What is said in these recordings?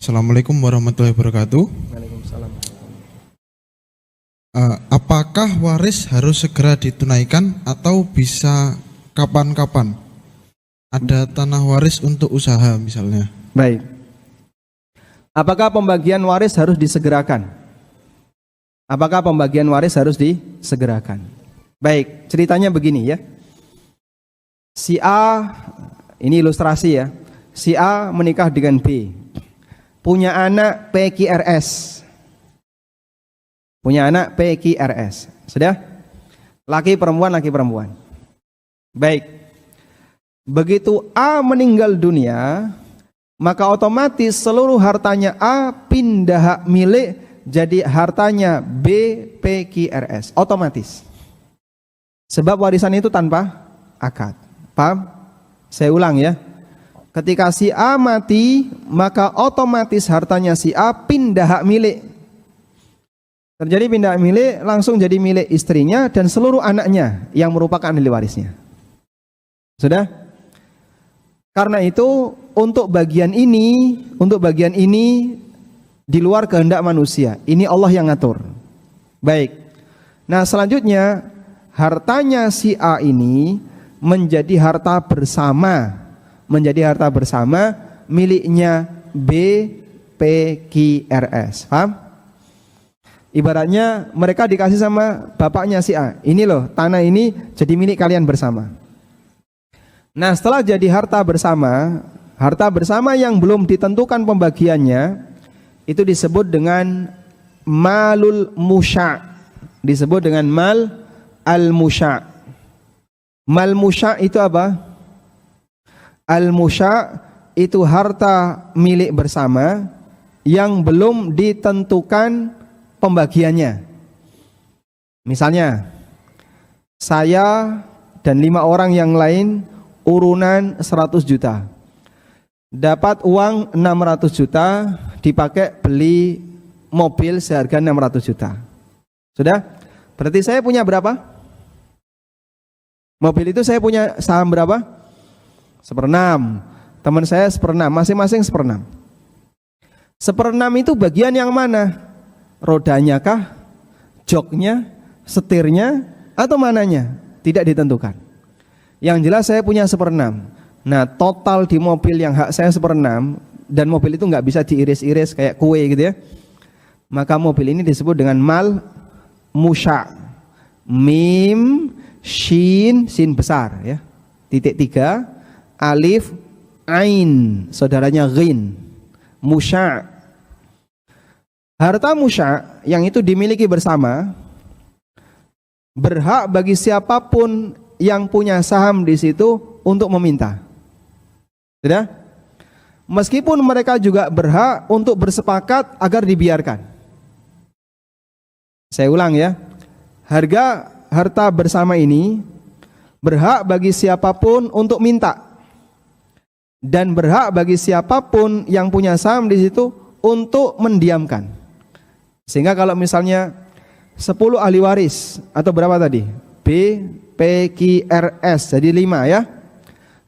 Assalamualaikum warahmatullahi wabarakatuh. Waalaikumsalam. Apakah waris harus segera ditunaikan atau bisa kapan-kapan? Ada tanah waris untuk usaha misalnya. Baik. Apakah pembagian waris harus disegerakan? Apakah pembagian waris harus disegerakan? Baik, ceritanya begini ya. Si A, ini ilustrasi ya. Si A menikah dengan B. Punya anak PQRS. Punya anak PQRS. Sudah? Laki perempuan, laki perempuan. Baik. Begitu A meninggal dunia, maka otomatis seluruh hartanya A pindah hak milik jadi hartanya B PQRS. Otomatis. Sebab warisan itu tanpa akad. Paham? Saya ulang ya. Ketika si A mati, maka otomatis hartanya si A pindah hak milik. Terjadi pindah hak milik, langsung jadi milik istrinya dan seluruh anaknya yang merupakan ahli warisnya. Sudah? Karena itu untuk bagian ini di luar kehendak manusia. Ini Allah yang ngatur. Baik. Nah, selanjutnya hartanya si A ini menjadi harta bersama miliknya B PQRS. Paham? Ibaratnya mereka dikasih sama bapaknya si A. Ini loh, tanah ini jadi milik kalian bersama. Nah, setelah jadi harta bersama yang belum ditentukan pembagiannya itu disebut dengan malul musya'. Disebut dengan mal al-musya'. Mal musya' itu apa? Al-musya' itu harta milik bersama yang belum ditentukan pembagiannya. Misalnya, saya dan 5 orang yang lain urunan 100 juta. Dapat uang 600 juta dipakai beli mobil seharga 600 juta. Sudah? Berarti saya punya berapa? Mobil itu saya punya saham berapa? 1/6. Teman saya 1/6, masing-masing 1/6. 1/6 itu bagian yang mana? Rodanya kah? Joknya? Setirnya? Atau mananya? Tidak ditentukan. Yang jelas saya punya 1/6. Nah, total di mobil yang hak saya 1/6 dan mobil itu nggak bisa diiris-iris kayak kue gitu ya. Maka mobil ini disebut dengan mal musya'. Mim, shin besar ya. Titik 3. Alif, ain, saudaranya ghin, musya'. Harta musya' yang itu dimiliki bersama berhak bagi siapapun yang punya saham di situ untuk meminta. Sudah? Meskipun mereka juga berhak untuk bersepakat agar dibiarkan. Saya ulang ya. Harta bersama ini berhak bagi siapapun untuk minta. Dan berhak bagi siapapun yang punya saham di situ untuk mendiamkan. Sehingga kalau misalnya 10 ahli waris atau berapa tadi? B, PQRS, jadi 5 ya.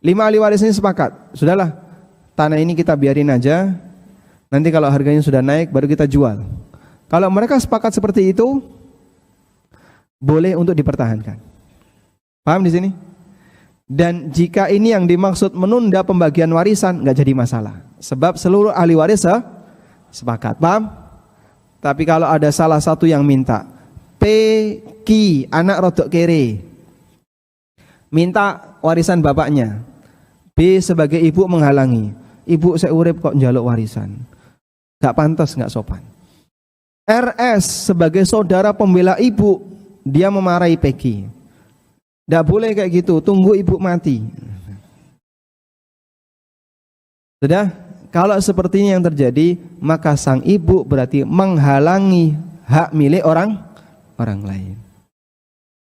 5 ahli waris ini sepakat. Sudahlah, tanah ini kita biarin aja. Nanti kalau harganya sudah naik baru kita jual. Kalau mereka sepakat seperti itu, boleh untuk dipertahankan. Paham di sini? Dan jika ini yang dimaksud menunda pembagian warisan, nggak jadi masalah. Sebab seluruh ahli waris sepakat. Paham? Tapi kalau ada salah satu yang minta, PQ, anak rodok kere, minta warisan bapaknya, B sebagai ibu menghalangi. Ibu saya urip kok njaluk warisan. Nggak pantas, nggak sopan. RS sebagai saudara pembela ibu, dia memarahi PQ. Tidak boleh kayak gitu, tunggu ibu mati. Sudah? Kalau seperti ini yang terjadi, maka sang ibu berarti menghalangi hak milik orang lain.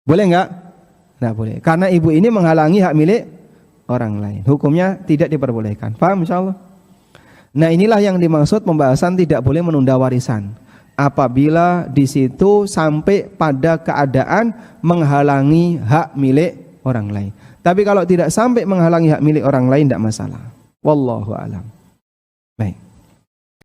Boleh enggak? Tidak boleh. Karena ibu ini menghalangi hak milik orang lain. Hukumnya tidak diperbolehkan. Paham insyaallah? Nah, inilah yang dimaksud pembahasan tidak boleh menunda warisan. Apabila di situ sampai pada keadaan menghalangi hak milik orang lain. Tapi kalau tidak sampai menghalangi hak milik orang lain, tidak masalah. Wallahu a'lam.